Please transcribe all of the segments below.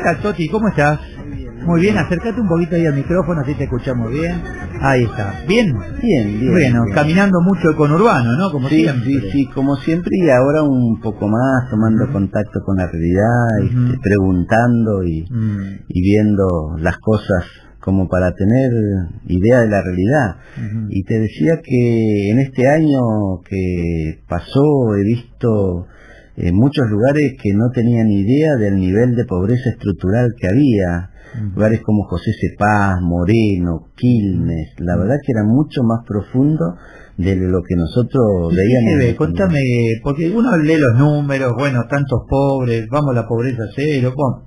tal, Toti? ¿Cómo estás? Muy bien, acércate un poquito ahí al micrófono, así te escuchamos bien. Ahí está. ¿Bien? Bien. Bueno, bien. Caminando mucho el conurbano, ¿no? Como siempre. Sí, como siempre, y ahora un poco más, tomando contacto con la realidad, preguntando y viendo las cosas como para tener idea de la realidad. Y te decía que en este año que pasó he visto muchos lugares que no tenían idea del nivel de pobreza estructural que había. Lugares como José Cepaz, Moreno, Quilmes, la verdad que era mucho más profundo de lo que nosotros veíamos. Contame, porque uno lee los números, bueno, tantos pobres, vamos a la pobreza cero, bueno,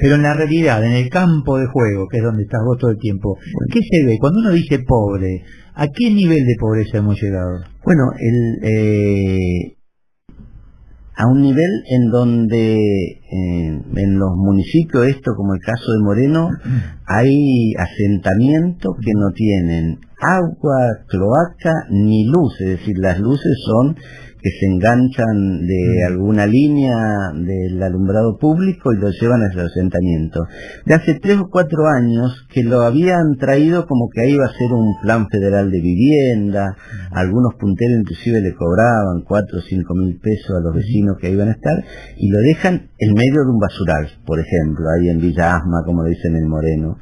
pero en la realidad, en el campo de juego, que es donde estás vos todo el tiempo, ¿qué se ve? Cuando uno dice pobre, ¿a qué nivel de pobreza hemos llegado? Bueno, a un nivel en donde en los municipios, como el caso de Moreno, hay asentamientos que no tienen agua, cloaca ni luz, es decir, las luces son que se enganchan de alguna línea del alumbrado público y lo llevan a ese asentamiento. De hace 3 o 4 años que lo habían traído como que ahí iba a ser un plan federal de vivienda, algunos punteros inclusive le cobraban 4 o 5 mil pesos a los vecinos que iban a estar, y lo dejan en medio de un basural, por ejemplo, ahí en Villa Asma, como dicen en Moreno.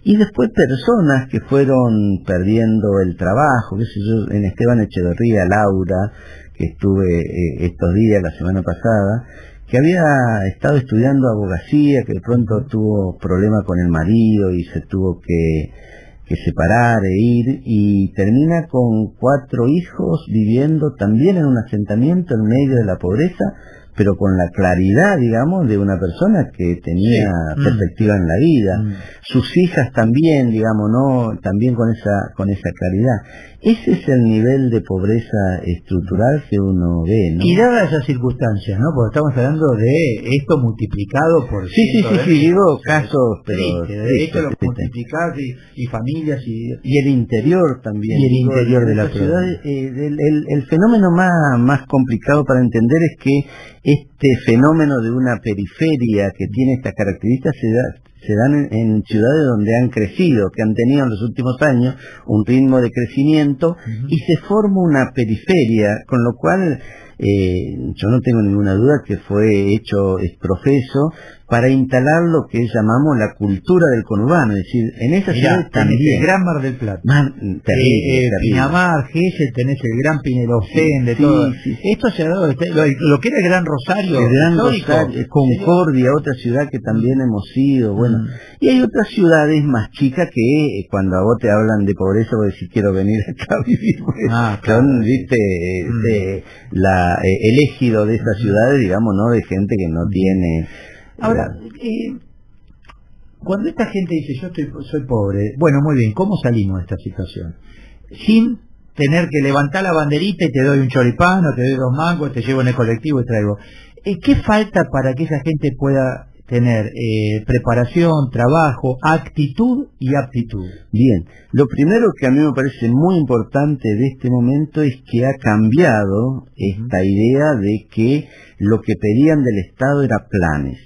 Y después personas que fueron perdiendo el trabajo, qué sé yo, en Esteban Echeverría, Laura, que estuve estos días, la semana pasada, que había estado estudiando abogacía, que de pronto tuvo problemas con el marido y se tuvo que separar e ir, y termina con 4 hijos viviendo también en un asentamiento en medio de la pobreza, pero con la claridad, digamos, de una persona que tenía perspectiva en la vida. Sus hijas también, digamos, no, también con esa claridad. Ese es el nivel de pobreza estructural que uno ve, ¿no? Y dadas esas circunstancias, ¿no? Porque estamos hablando de esto multiplicado por... Sí, digo casos, pero... de esto lo multiplicás y familias y el interior también. Y el interior de la ciudad. El fenómeno más complicado para entender es que este fenómeno de una periferia que tiene estas características se dan en ciudades donde han crecido, que han tenido en los últimos años un ritmo de crecimiento, y se forma una periferia, con lo cual yo no tengo ninguna duda que fue hecho exprofeso para instalar lo que llamamos la cultura del conurbano, es decir, en esa ciudad también. El Gran Mar del Plata, terrible. Pinamar, Gesell, tenés el Gran Pinelocén, de todo. Esto se ha dado, lo que era el Gran Rosario, el Gran Rosario, Concordia, otra ciudad que también hemos ido, bueno, y hay otras ciudades más chicas que cuando a vos te hablan de pobreza, vos decís quiero venir acá a vivir, son, viste, el égido de esas ciudades, digamos, no de gente que no tiene. Ahora, cuando esta gente dice yo soy pobre, bueno, muy bien, ¿cómo salimos de esta situación? Sin tener que levantar la banderita y te doy un choripán o te doy 2 mangos, te llevo en el colectivo y traigo. ¿Qué falta para que esa gente pueda tener preparación, trabajo, actitud y aptitud? Bien, lo primero que a mí me parece muy importante de este momento es que ha cambiado esta idea de que lo que pedían del Estado era planes.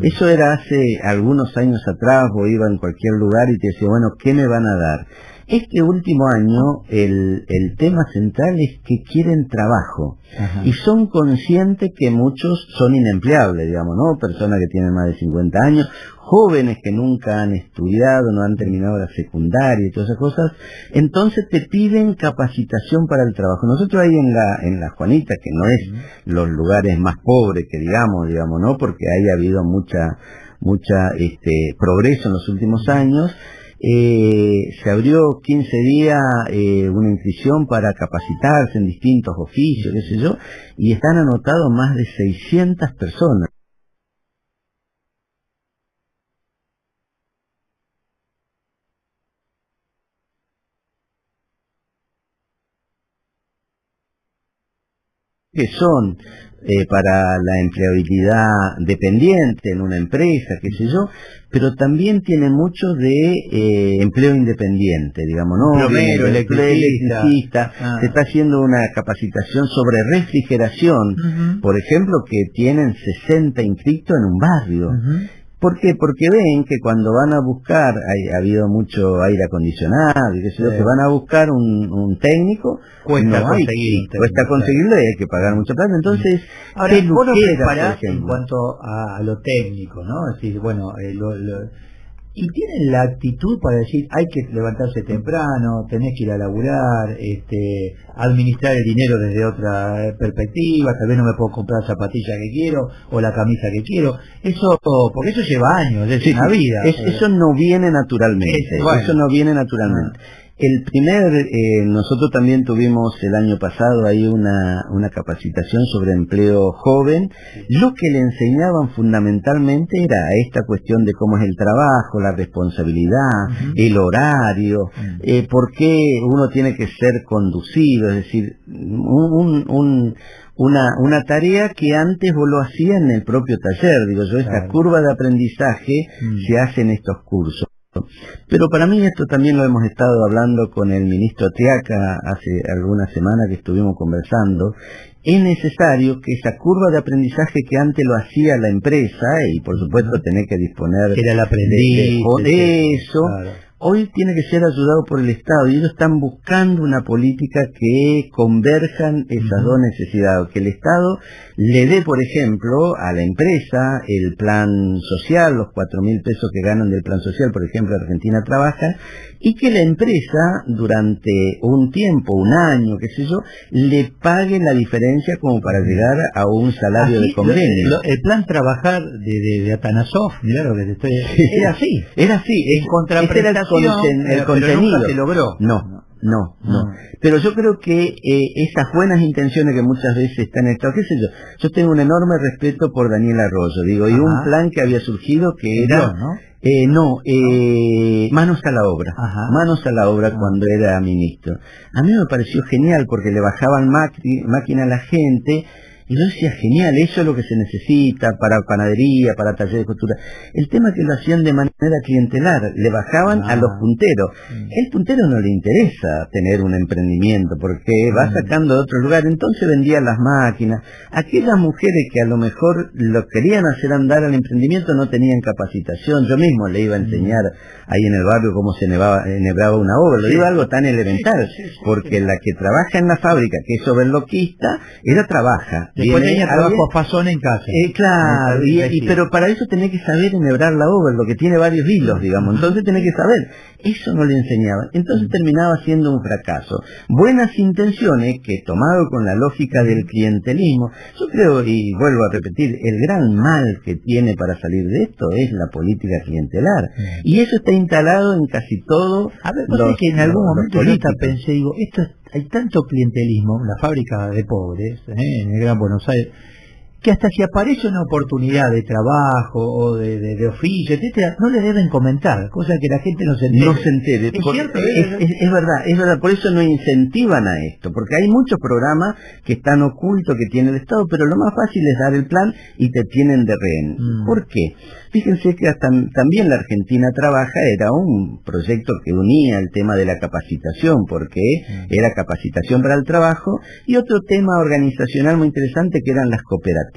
Eso era hace algunos años atrás, vos ibas en cualquier lugar y te decía, bueno, ¿qué me van a dar? Este último año el tema central es que quieren trabajo. Y son conscientes que muchos son inempleables, digamos, ¿no? Personas que tienen más de 50 años, jóvenes que nunca han estudiado, no han terminado la secundaria y todas esas cosas, entonces te piden capacitación para el trabajo. Nosotros ahí en la Juanita, que no es los lugares más pobres que digamos, ¿no? Porque ahí ha habido mucha progreso en los últimos años. Se abrió 15 días una inscripción para capacitarse en distintos oficios, qué sé yo, y están anotados más de 600 personas. Que son para la empleabilidad dependiente en una empresa, qué sé yo, pero también tiene mucho de empleo independiente, digamos, ¿no? Plomero, electricista. Se está haciendo una capacitación sobre refrigeración, por ejemplo, que tienen 60 inscritos en un barrio. ¿Por qué? Porque ven que cuando van a buscar, ha habido mucho aire acondicionado, y qué sé yo, que van a buscar un técnico, Cuesta no hay, cuesta conseguirlo y hay que pagar mucha plata. Entonces, ahora, vos lo peluqueras, preparás por ejemplo, en cuanto a lo técnico, ¿no? Es decir, bueno, y tienen la actitud para decir, hay que levantarse temprano, tenés que ir a laburar, administrar el dinero desde otra perspectiva, tal vez no me puedo comprar la zapatilla que quiero o la camisa que quiero, eso, porque eso lleva años, es una vida. Eso no viene naturalmente, bueno. Eso no viene naturalmente. Nosotros también tuvimos el año pasado ahí una capacitación sobre empleo joven. Lo que le enseñaban fundamentalmente era esta cuestión de cómo es el trabajo, la responsabilidad, el horario, por qué uno tiene que ser conducido, es decir, una tarea que antes vos lo hacías en el propio taller, digo yo, esta curva de aprendizaje se hace en estos cursos. Pero para mí esto también lo hemos estado hablando con el ministro Triaca hace algunas semanas que estuvimos conversando. Es necesario que esa curva de aprendizaje que antes lo hacía la empresa, y por supuesto tener que disponer que era el aprendiz, de eso, hoy tiene que ser ayudado por el Estado, y ellos están buscando una política que converjan esas dos necesidades, que el Estado le dé, por ejemplo, a la empresa el plan social, los 4.000 pesos que ganan del plan social, por ejemplo, Argentina Trabaja, y que la empresa durante un tiempo, un año, qué sé yo, le pague la diferencia como para llegar a un salario de convenio. El plan Trabajar de Atanasov, mirá lo que te estoy... Era así, en contraprestación, el contenido. Pero nunca se logró. No. Pero yo creo que esas buenas intenciones que muchas veces están en esto, qué sé yo tengo un enorme respeto por Daniel Arroyo, digo, y un plan que había surgido que era... manos a la obra. Manos a la obra cuando era ministro. A mí me pareció genial porque le bajaban máquina a la gente. Y yo decía, genial, eso es lo que se necesita para panadería, para taller de costura. El tema es que lo hacían de manera clientelar, le bajaban a los punteros. El puntero no le interesa tener un emprendimiento porque va sacando de otro lugar, entonces vendían las máquinas. Aquellas mujeres que a lo mejor lo querían hacer andar al emprendimiento no tenían capacitación. Yo mismo le iba a enseñar ahí en el barrio cómo se enhebraba una obra, lo iba algo tan elemental, porque la que trabaja en la fábrica, que es overloquista, ella trabaja. Después tenía trabajo a fazón en casa. Claro, pero para eso tenés que saber enhebrar la obra, lo que tiene varios hilos, digamos. Entonces tenés que saber. Eso no le enseñaban. Entonces terminaba siendo un fracaso. Buenas intenciones que, tomado con la lógica del clientelismo, yo creo, y vuelvo a repetir, el gran mal que tiene para salir de esto es la política clientelar. Y eso está instalado en casi todo. A ver, es que en algún momento yo pensé, digo, hay tanto clientelismo, la fábrica de pobres, en el Gran Buenos Aires, que hasta si aparece una oportunidad de trabajo o de oficio, etcétera, no le deben comentar, cosa que la gente no se entere. ¿Es cierto? Es verdad, por eso no incentivan a esto, porque hay muchos programas que están ocultos, que tiene el Estado, pero lo más fácil es dar el plan y te tienen de rehén. ¿Por qué? Fíjense que también la Argentina Trabaja era un proyecto que unía el tema de la capacitación, porque era capacitación para el trabajo, y otro tema organizacional muy interesante que eran las cooperativas.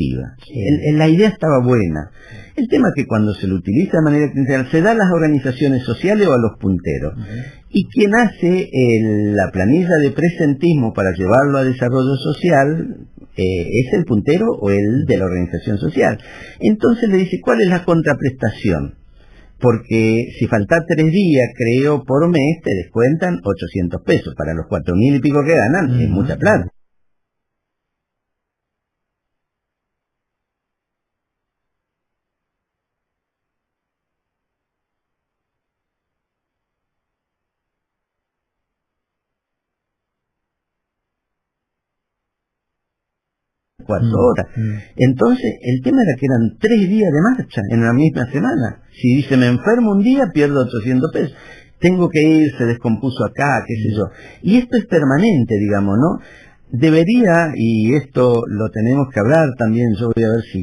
La idea estaba buena. El tema es que cuando se lo utiliza de manera clientelar, se da a las organizaciones sociales o a los punteros. Y quien hace la planilla de presentismo para llevarlo a desarrollo social es el puntero o el de la organización social. Entonces le dice, ¿cuál es la contraprestación? Porque si falta 3 días, creo, por mes, te descuentan 800 pesos. Para los 4.000 y pico que ganan, es mucha plata. Horas. Entonces, el tema era que eran 3 días de marcha en la misma semana. Si dice, me enfermo un día, pierdo 800 pesos. Tengo que ir, se descompuso acá, qué sé yo. Y esto es permanente, digamos, ¿no? debería, y esto lo tenemos que hablar también, yo voy a ver si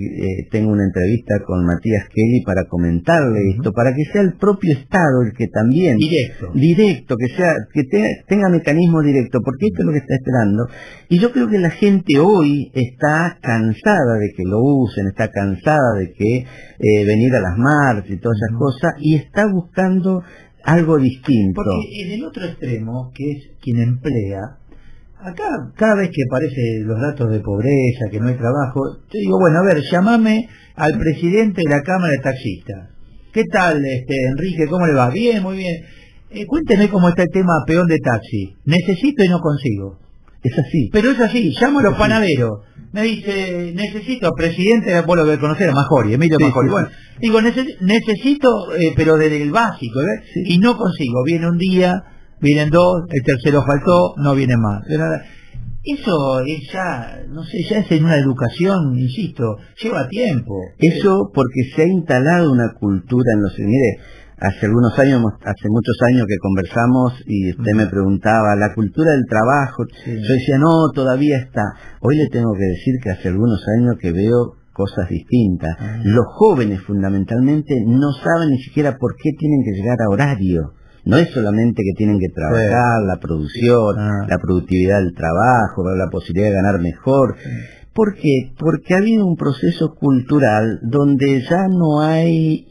tengo una entrevista con Matías Kelly para comentarle esto, para que sea el propio Estado el que también directo, que sea, que tenga mecanismo directo, porque esto es lo que está esperando, y yo creo que la gente hoy está cansada de que lo usen, está cansada de que venir a las marchas y todas esas cosas, y está buscando algo distinto. Porque en el otro extremo, que es quien emplea, acá, cada vez que aparecen los datos de pobreza, que no hay trabajo, te digo, bueno, a ver, llamame al presidente de la Cámara de Taxistas. ¿Qué tal, Enrique? ¿Cómo le va? Bien, muy bien. Cuénteme cómo está el tema peón de taxi. Necesito y no consigo. Es así. Pero es así, llamo a los panaderos. Me dice, necesito, presidente, vos lo que conocer, a Majori, Emilio Majori. Bueno, digo, necesito, pero desde el básico, ¿ves? Y no consigo. Viene un día, vienen dos, el tercero faltó, no viene más. Eso es ya, no sé, ya es en una educación, insisto, lleva tiempo. Eso porque se ha instalado una cultura en los... Mire, hace muchos años que conversamos y usted me preguntaba, la cultura del trabajo, yo decía, no, todavía está. Hoy le tengo que decir que hace algunos años que veo cosas distintas. Los jóvenes fundamentalmente no saben ni siquiera por qué tienen que llegar a horario. No es solamente que tienen que trabajar, la producción, la productividad del trabajo, la posibilidad de ganar mejor. ¿Por qué? Porque ha habido un proceso cultural donde ya no hay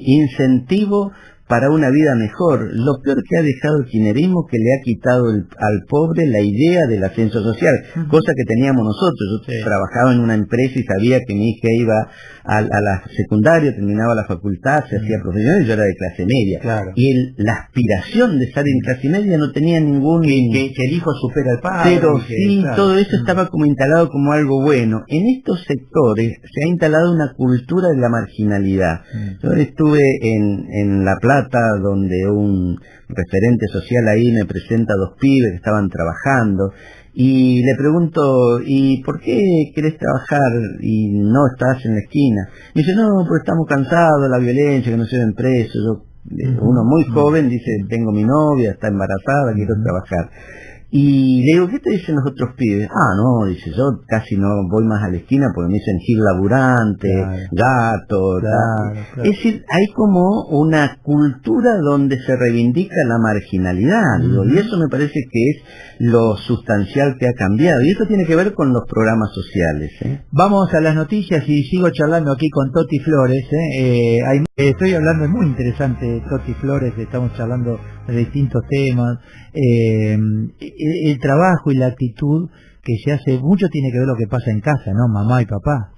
incentivo para una vida mejor. Lo peor que ha dejado el kirchnerismo, que le ha quitado al pobre la idea del ascenso social, cosa que teníamos nosotros. Yo trabajaba en una empresa y sabía que mi hija iba a la secundaria, terminaba la facultad, se hacía profesional y yo era de clase media. Y la aspiración de estar en clase media no tenía ningún... Que el hijo supera al padre. Pero todo eso estaba como instalado como algo bueno. En estos sectores se ha instalado una cultura de la marginalidad. Yo estuve en La Plata, donde un referente social ahí me presenta a dos pibes que estaban trabajando, y le pregunto, ¿y por qué querés trabajar y no estás en la esquina? Me dice, no, porque estamos cansados de la violencia, que nos lleven presos. Uno muy joven dice, tengo mi novia, está embarazada, quiero trabajar. Y le digo, ¿qué te dicen los otros pibes? Ah, no, dice, yo casi no voy más a la esquina porque me dicen gil laburante, gato, Es decir, hay como una cultura donde se reivindica la marginalidad, digo, y eso me parece que es lo sustancial que ha cambiado, y eso tiene que ver con los programas sociales. Vamos a las noticias y sigo charlando aquí con Toti Flores. Estoy hablando, es muy interesante Toti Flores, estamos charlando de distintos temas. El trabajo y la actitud que se hace, mucho tiene que ver lo que pasa en casa, ¿no? Mamá y papá,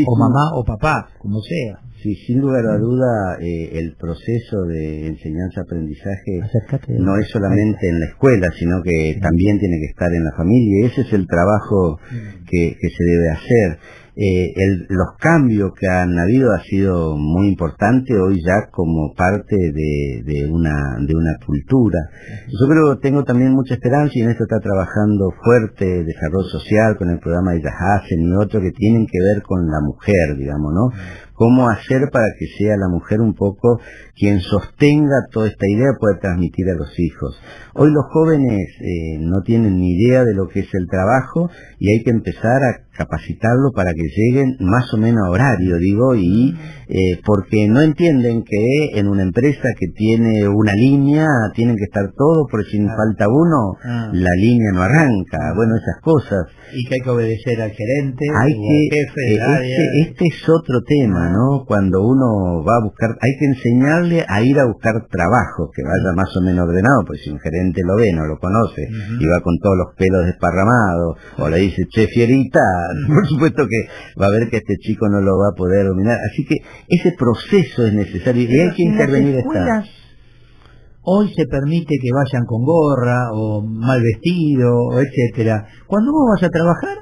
o mamá o papá, como sea. Sí, sin lugar a duda, el proceso de enseñanza-aprendizaje no es solamente en la escuela, sino que también tiene que estar en la familia, y ese es el trabajo que se debe hacer. Los cambios que han habido ha sido muy importante hoy ya como parte de una cultura. Yo creo que tengo también mucha esperanza, y en esto está trabajando fuerte Desarrollo Social con el programa de Ellas Hacen y otros que tienen que ver con la mujer, digamos, ¿no? Cómo hacer para que sea la mujer un poco quien sostenga toda esta idea, puede transmitir a los hijos. Hoy los jóvenes no tienen ni idea de lo que es el trabajo, y hay que empezar a capacitarlo para que lleguen más o menos a horario, digo, y porque no entienden que en una empresa que tiene una línea tienen que estar todos, porque si falta uno, la línea no arranca. Bueno, esas cosas. Y que hay que obedecer al gerente, al jefe del área. Este es otro tema, ¿no? Cuando uno va a buscar, hay que enseñarle a ir a buscar trabajo, que vaya más o menos ordenado, porque si un gerente lo ve, no lo conoce, y va con todos los pelos desparramados, o le dice, che, fierita, por supuesto que va a ver que este chico no lo va a poder dominar. Así que ese proceso es necesario, y hay que intervenir. Hoy se permite que vayan con gorra o mal vestido, etcétera. Cuando vos vas a trabajar,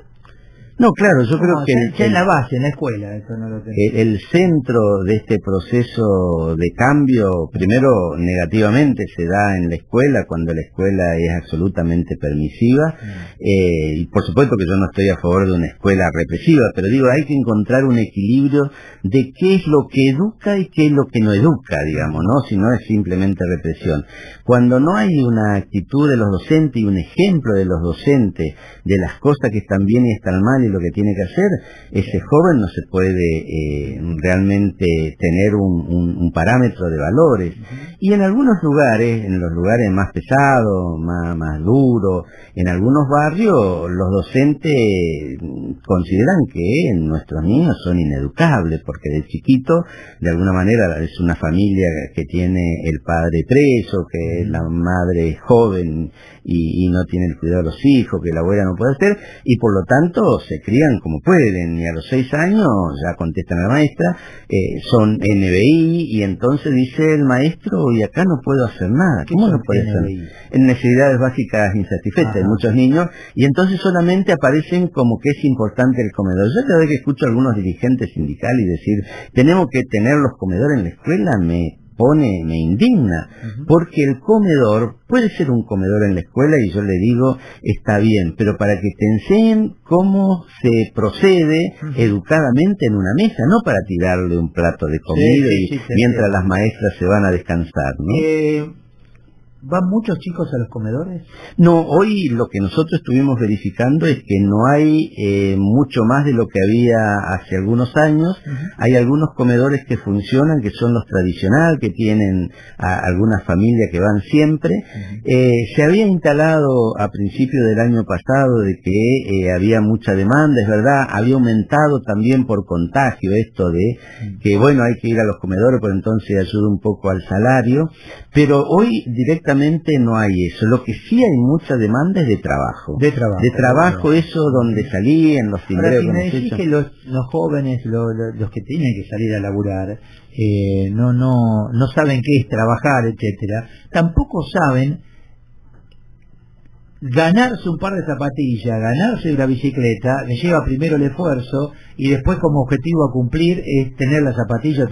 No, claro, yo creo que ya en la base, en la escuela, eso no lo tenemos. el centro de este proceso de cambio, primero negativamente se da en la escuela, cuando la escuela es absolutamente permisiva, y por supuesto que yo no estoy a favor de una escuela represiva, pero digo, hay que encontrar un equilibrio de qué es lo que educa y qué es lo que no educa, digamos, ¿no? Si no es simplemente represión. Cuando no hay una actitud de los docentes y un ejemplo de los docentes de las cosas que están bien y están mal y lo que tiene que hacer, ese joven no se puede realmente tener un parámetro de valores. Y en algunos lugares, en los lugares más pesados, más duros, en algunos barrios, los docentes consideran que nuestros niños son ineducables, porque de chiquito, de alguna manera, es una familia que tiene el padre preso, que la madre es joven y no tiene el cuidado de los hijos, que la abuela no puede hacer, y por lo tanto se crían como pueden, y a los 6 años ya contestan a la maestra, son NBI, y entonces dice el maestro, y acá no puedo hacer nada. ¿Cómo no puede hacer? En necesidades básicas insatisfechas de muchos niños, y entonces solamente aparecen como que es importante el comedor. Yo cada vez que escucho a algunos dirigentes sindicales decir, tenemos que tener los comedores en la escuela, me indigna, porque el comedor puede ser un comedor en la escuela, y yo le digo, está bien, pero para que te enseñen cómo se procede educadamente en una mesa, no para tirarle un plato de comida mientras las maestras se van a descansar, ¿no? ¿Van muchos chicos a los comedores? No, hoy lo que nosotros estuvimos verificando es que no hay mucho más de lo que había hace algunos años. Hay algunos comedores que funcionan, que son los tradicionales, que tienen a algunas familias que van siempre. Se había instalado a principios del año pasado de que había mucha demanda, es verdad, había aumentado también por contagio esto de que, bueno, hay que ir a los comedores, por entonces ayuda un poco al salario, pero hoy directamente no hay eso. Lo que sí hay mucha demanda es de trabajo. De trabajo, eso donde salí, en los timbreros. Ahora, si me decís que los jóvenes, los que tienen que salir a laburar, no saben qué es trabajar, etcétera, tampoco saben ganarse un par de zapatillas, ganarse una bicicleta, le lleva primero el esfuerzo y después como objetivo a cumplir es tener las zapatillas,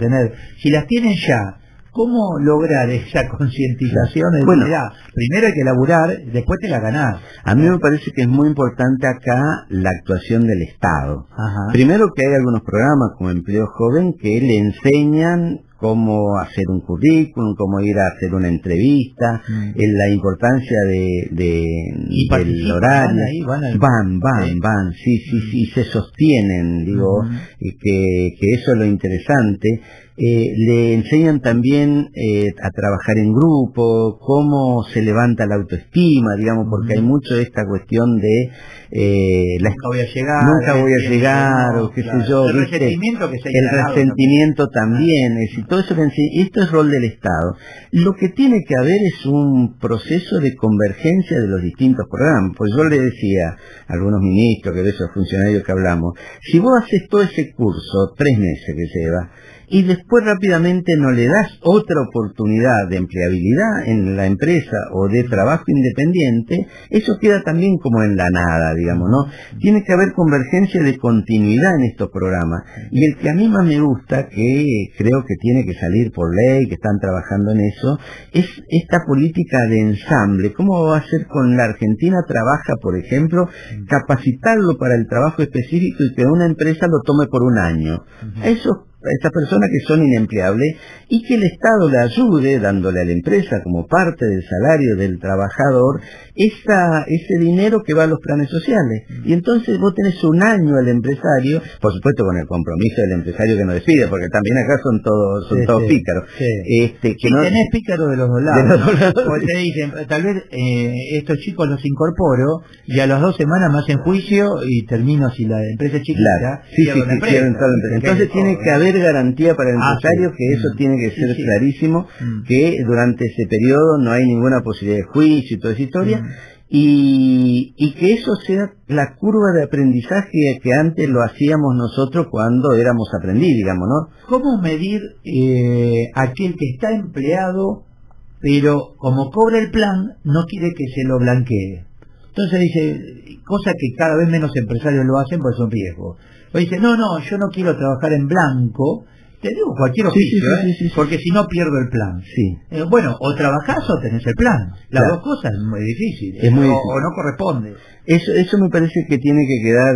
si las tienen ya. ¿Cómo lograr esa concientización? Bueno, primero hay que laburar, después te la ganás. A mí me parece que es muy importante acá la actuación del Estado. Primero que hay algunos programas como Empleo Joven que le enseñan cómo hacer un currículum, cómo ir a hacer una entrevista, en la importancia del horario. Van, sí, se sostienen, digo, que eso es lo interesante. Le enseñan también a trabajar en grupo, cómo se levanta la autoestima, digamos, porque hay mucho de esta cuestión de nunca voy a llegar, o qué sé yo, el ¿viste? resentimiento que se El resentimiento también, todo eso y esto es rol del Estado. Lo que tiene que haber es un proceso de convergencia de los distintos programas, pues yo le decía a algunos ministros, que de esos funcionarios que hablamos, si vos haces todo ese curso, 3 meses que lleva, y después rápidamente no le das otra oportunidad de empleabilidad en la empresa o de trabajo independiente, eso queda también como en la nada, digamos, ¿no? Tiene que haber convergencia de continuidad en estos programas. Y el que a mí más me gusta, que creo que tiene que salir por ley, que están trabajando en eso, es esta política de ensamble. ¿Cómo va a ser con la Argentina? Trabaja, por ejemplo, capacitarlo para el trabajo específico y que una empresa lo tome por un año. Eso a estas personas que son inempleables, y que el Estado le ayude dándole a la empresa como parte del salario del trabajador ese dinero que va a los planes sociales. Y entonces vos tenés un año al empresario, por supuesto con el compromiso del empresario que no despide, porque también acá son todos pícaros. Tenés pícaros de los dos lados. Porque te dicen, tal vez estos chicos los incorporo y a las 2 semanas me hacen juicio y termino si la empresa es chiquita. Entonces tiene que haber garantía para el empresario, que eso tiene que ser clarísimo, que durante ese periodo no hay ninguna posibilidad de juicio y toda esa historia, y que eso sea la curva de aprendizaje que antes lo hacíamos nosotros cuando éramos aprendiz, digamos, ¿no? ¿Cómo medir aquel que está empleado, pero como cobra el plan, no quiere que se lo blanquee? Entonces dice, cosa que cada vez menos empresarios lo hacen porque es un riesgo. O dice, no, yo no quiero trabajar en blanco, te digo cualquier oficio, sí, porque si no pierdo el plan. Sí. Bueno, o trabajás o tenés el plan. Las Claro. dos cosas es muy difícil. Es muy difícil. O no corresponde. Eso me parece que tiene que quedar,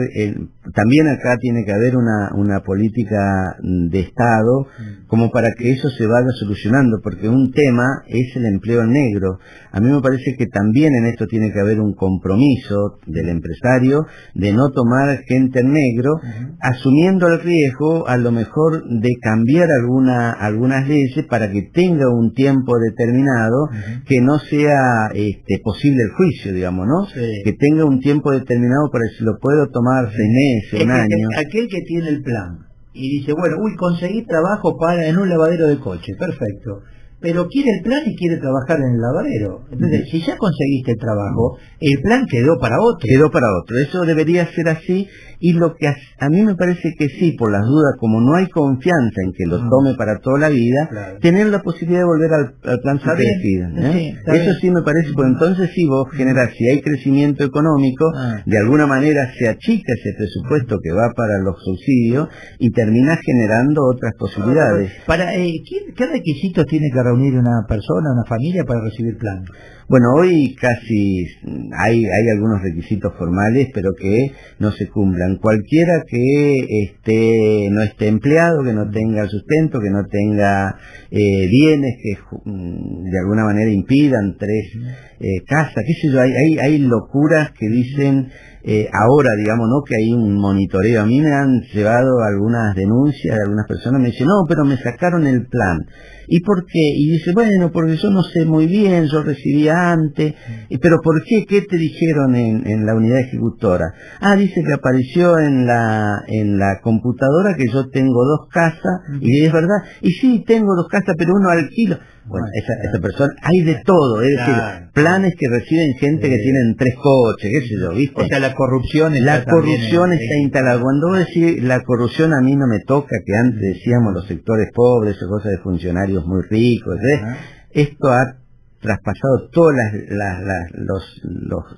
también acá tiene que haber una política de Estado como para que eso se vaya solucionando, porque un tema es el empleo negro. A mí me parece que también en esto tiene que haber un compromiso del empresario de no tomar gente en negro, asumiendo el riesgo a lo mejor de cambiar algunas leyes para que tenga un tiempo determinado, que no sea posible el juicio, digamos, ¿no? Sí. Que tenga un tiempo determinado para si lo puedo tomar 6 meses, un año. Aquel que tiene el plan y dice, bueno, conseguí trabajo en un lavadero de coche, perfecto, pero quiere el plan y quiere trabajar en el lavadero. Entonces, si ya conseguiste el trabajo, el plan quedó para otro. Quedó para otro. Eso debería ser así, y lo que a mí me parece que sí, por las dudas, como no hay confianza en que lo tome para toda la vida, Claro. tener la posibilidad de volver al plan Está bien, subsidiado, sí, está Eso bien. sí me parece, pues entonces sí vos generás, si hay crecimiento económico, de alguna manera se achica ese presupuesto que va para los subsidios y terminás generando otras posibilidades. ¿Qué requisitos tiene que reunir una persona, una familia para recibir plan? Bueno, hoy casi hay algunos requisitos formales, pero que no se cumplan. Cualquiera que no esté empleado, que no tenga sustento, que no tenga bienes que de alguna manera impidan 3 casas, qué sé yo, hay locuras que dicen ahora, digamos, ¿no? Que hay un monitoreo. A mí me han llevado algunas denuncias de algunas personas, me dicen, no, pero me sacaron el plan. ¿Y por qué? Y dice, bueno, porque yo no sé muy bien, yo recibía antes. ¿Pero por qué? ¿Qué te dijeron en la unidad ejecutora? Ah, dice que apareció en la computadora que yo tengo 2 casas, y es verdad. Y sí, tengo 2 casas, pero uno alquilo. Bueno, esa persona, hay de todo, es decir, planes que reciben gente que tienen 3 coches, qué sé yo, ¿viste? O sea, la corrupción está instalada. Cuando vos decís la corrupción, a mí no me toca, que antes decíamos los sectores pobres o cosas de funcionarios muy ricos, esto ha traspasado todas las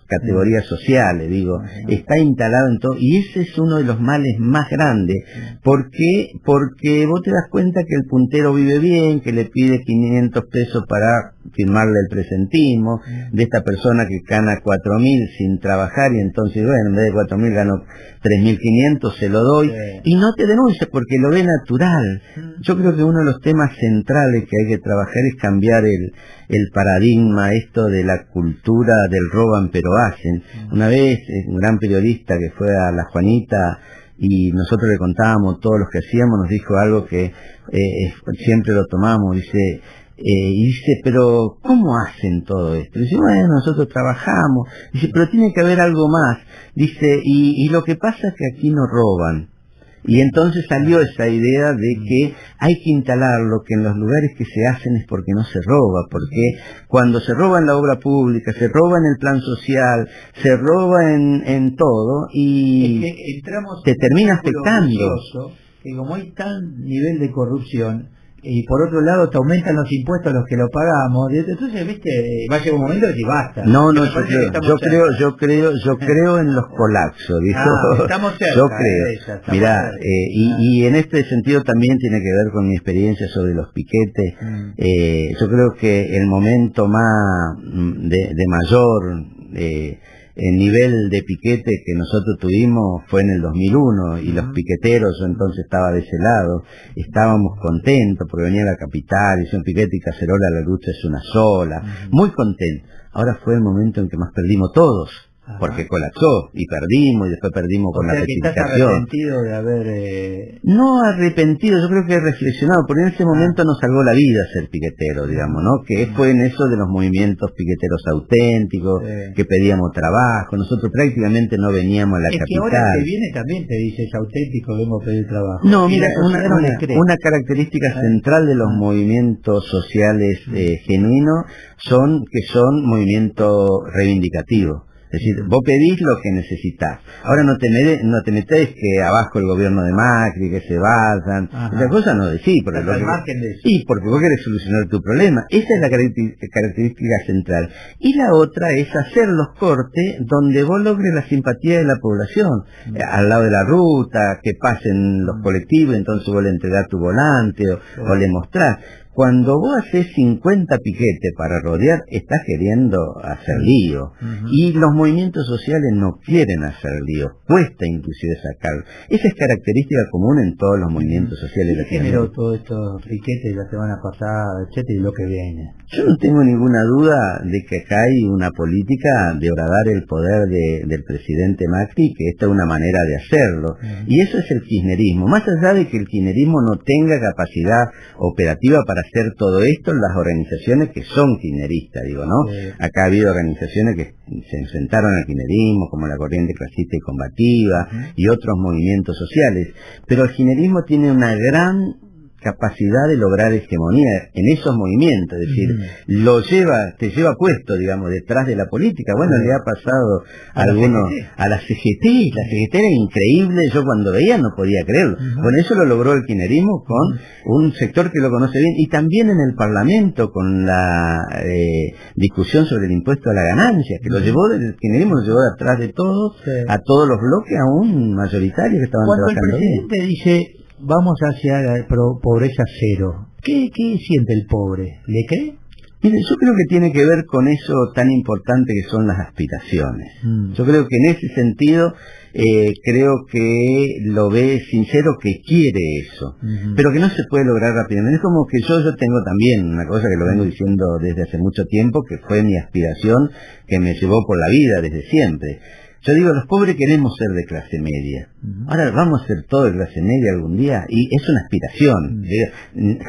categorías sociales, digo, está instalado en todo, y ese es uno de los males más grandes. ¿Por qué? Porque vos te das cuenta que el puntero vive bien, que le pide 500 pesos para firmarle el presentismo, de esta persona que gana 4.000 sin trabajar, y entonces, bueno, en vez de 4.000 gano 3.500, se lo doy, y no te denuncia porque lo ve natural. Yo creo que uno de los temas centrales que hay que trabajar es cambiar el paradigma, esto de la cultura del roban pero hacen. Una vez un gran periodista que fue a La Juanita y nosotros le contábamos todos los que hacíamos, nos dijo algo que siempre lo tomamos, dice, pero ¿cómo hacen todo esto? Dice, bueno, nosotros trabajamos. Dice, pero tiene que haber algo más. Dice, y lo que pasa es que aquí no roban. Y entonces salió esa idea de que hay que instalarlo, que en los lugares que se hacen es porque no se roba, porque cuando se roba en la obra pública, se roba en el plan social, se roba en todo, y es que entramos te termina en un círculo afectando. vicioso, que como hay tal nivel de corrupción, y por otro lado te aumentan los impuestos a los que lo pagamos, entonces, viste, va a llegar un momento que te basta. No, Que me yo parece que creo en los colapsos, ¿viste? Estamos cerca, Yo creo. Mirá, y en este sentido también tiene que ver con mi experiencia sobre los piquetes. Yo creo que el momento más de mayor el nivel de piquete que nosotros tuvimos fue en el 2001, y los piqueteros, yo entonces estaba de ese lado, estábamos contentos porque venía la capital, hizo un piquete y Cacerola, la lucha es una sola, muy contentos. Ahora fue el momento en que más perdimos todos, porque colapsó y perdimos, y después perdimos con la rectificación. ¿Estás arrepentido de haber...? No arrepentido, yo creo que he reflexionado, porque en ese momento nos salvó la vida ser piquetero, digamos, ¿no? Que fue en eso de los movimientos piqueteros auténticos, que pedíamos trabajo, nosotros prácticamente no veníamos a la capital. Que ahora que viene también te dice, es auténtico, vengo a pedir trabajo. No, mira, una característica central de los movimientos sociales genuinos son que son movimientos reivindicativos. Es decir, vos pedís lo que necesitas. Ahora no te metés que abajo el gobierno de Macri, que se vayan. Esa cosa no decís, porque, porque vos querés solucionar tu problema. Esa es la característica central. Y la otra es hacer los cortes donde vos logres la simpatía de la población. Al lado de la ruta, que pasen los colectivos, entonces vos le entregás tu volante o le mostrás. Cuando vos haces 50 piquetes para rodear, estás queriendo hacer lío. Y los movimientos sociales no quieren hacer lío. Cuesta inclusive sacarlo. Esa es característica común en todos los movimientos sociales. ¿Qué generó todos estos piquetes la semana pasada, etcétera, y lo que viene? Yo no tengo ninguna duda de que acá hay una política de horadar el poder del presidente Macri, que esta es una manera de hacerlo. Y eso es el kirchnerismo. Más allá de que el kirchnerismo no tenga capacidad operativa para hacer todo esto, las organizaciones que son kirchneristas, digo, ¿no? Acá ha habido organizaciones que se enfrentaron al kirchnerismo, como la Corriente Clasista y Combativa, y otros movimientos sociales. Pero el kirchnerismo tiene una gran capacidad de lograr hegemonía en esos movimientos, es decir, te lleva puesto, digamos, detrás de la política. Bueno, le ha pasado a algunos, a la CGT era increíble, yo cuando veía no podía creerlo. Bueno, eso lo logró el kirchnerismo con un sector que lo conoce bien, y también en el Parlamento con la discusión sobre el impuesto a la ganancia, que lo llevó, el kirchnerismo lo llevó de atrás de todos, a todos los bloques, a un mayoritario que estaban cuando trabajando bien. El presidente dice, vamos hacia la pobreza cero. ¿Qué siente el pobre? ¿Le cree? Mire, yo creo que tiene que ver con eso tan importante que son las aspiraciones. Yo creo que en ese sentido, creo que lo ve sincero, que quiere eso, pero que no se puede lograr rápidamente. Es como que yo tengo también una cosa que lo vengo diciendo desde hace mucho tiempo, que fue mi aspiración, que me llevó por la vida desde siempre. Yo digo, los pobres queremos ser de clase media. Ahora vamos a ser todos de clase media algún día, y es una aspiración.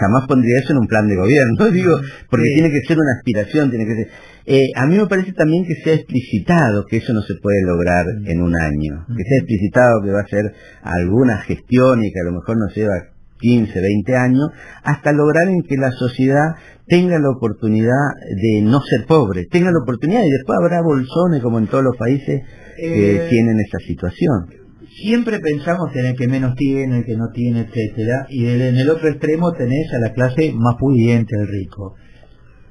Jamás pondría eso en un plan de gobierno, digo, porque tiene que ser una aspiración, tiene que ser. A mí me parece también que sea explicitado que eso no se puede lograr en un año, que sea explicitado que va a ser alguna gestión y que a lo mejor nos lleva 15, 20 años, hasta lograr en que la sociedad tenga la oportunidad de no ser pobre, tenga la oportunidad, y después habrá bolsones como en todos los países que tienen esa situación. Siempre pensamos en el que menos tiene, el que no tiene, etcétera, y en el otro extremo tenés a la clase más pudiente, el rico.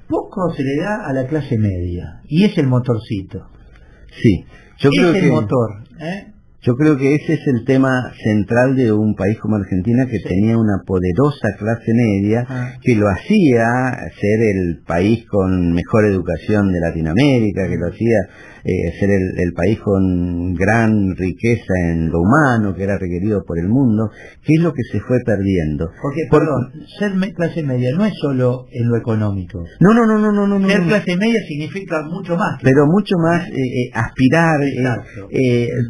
Poco se le da a la clase media, y es el motorcito. Sí, yo creo que es el motor, Yo creo que ese es el tema central de un país como Argentina, que tenía una poderosa clase media, que lo hacía ser el país con mejor educación de Latinoamérica, que lo hacía ser el país con gran riqueza en lo humano, que era requerido por el mundo, que es lo que se fue perdiendo. Porque, perdón, ser clase media no es solo en lo económico. No. Ser clase media significa mucho más. Pero mucho más aspirar,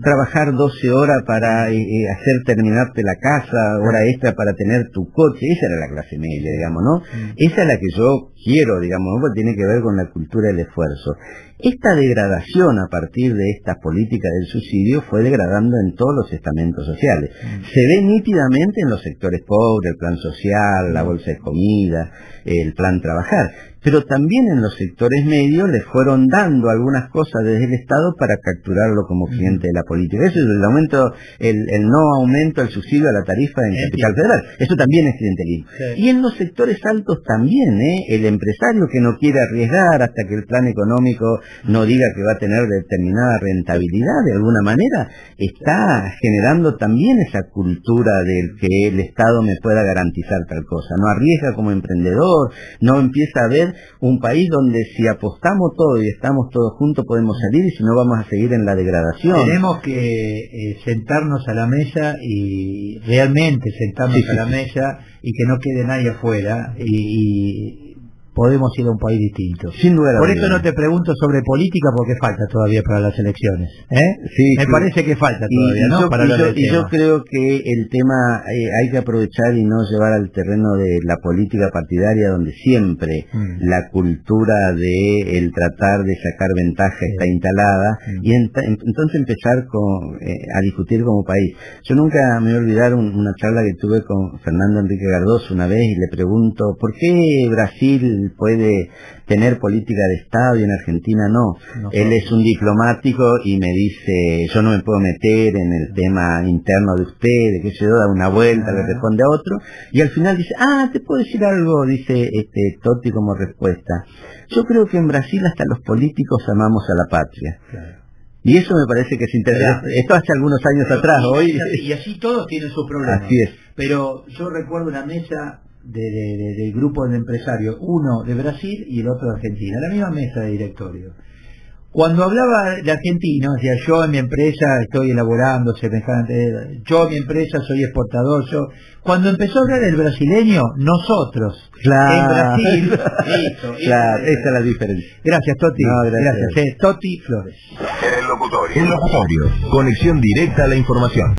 trabajar 12 horas para hacer terminarte la casa, hora extra para tener tu coche. Esa era la clase media, digamos, ¿no? Esa es la que yo quiero, digamos, ¿no? Porque tiene que ver con la cultura del esfuerzo. Esta degradación a partir de esta política del subsidio fue degradando en todos los estamentos sociales. Se ve nítidamente en los sectores pobres, el plan social, la bolsa de comida, el plan trabajar, pero también en los sectores medios les fueron dando algunas cosas desde el Estado para capturarlo como cliente de la política. Eso es el aumento, el no aumento del subsidio a la tarifa en Capital Federal. Eso también es clientelismo. Y en los sectores altos también, el empresario que no quiere arriesgar hasta que el plan económico no diga que va a tener determinada rentabilidad, de alguna manera, está generando también esa cultura del que el Estado me pueda garantizar tal cosa. No arriesga como emprendedor, no empieza a ver un país donde si apostamos todo y estamos todos juntos podemos salir, y si no vamos a seguir en la degradación. Tenemos que sentarnos a la mesa, y realmente sentarnos a la mesa, y que no quede nadie afuera, y podemos ir a un país distinto. Sin duda. Por eso no te pregunto sobre política, porque falta todavía para las elecciones. Me parece que falta todavía, ¿no? Y yo creo que el tema hay que aprovechar y no llevar al terreno de la política partidaria, donde siempre la cultura de el tratar de sacar ventaja está instalada, y entonces empezar a discutir como país. Yo nunca me voy a olvidar una charla que tuve con Fernando Enrique Cardoso una vez, y le pregunto, ¿por qué Brasil él puede tener política de Estado y en Argentina no. Él es un diplomático y me dice, yo no me puedo meter en el tema interno de ustedes, que se da una vuelta, le responde a otro, y al final dice, te puedo decir algo, dice Totti como respuesta. Yo creo que en Brasil hasta los políticos amamos a la patria. Claro. Y eso me parece que es interesante. Esto hace algunos años atrás, hoy... Y así todos tienen sus problemas. Así es. Pero yo recuerdo una mesa del grupo de empresarios, uno de Brasil y el otro de Argentina, la misma mesa de directorio. Cuando hablaba de argentino, decía, yo en mi empresa estoy elaborando semejante, yo en mi empresa soy exportador, yo... Cuando empezó a hablar el brasileño, nosotros, en Brasil, listo. Claro, esa es la diferencia. Gracias, Totti. No, gracias. Totti Flores. El locutorio. Conexión directa a la información.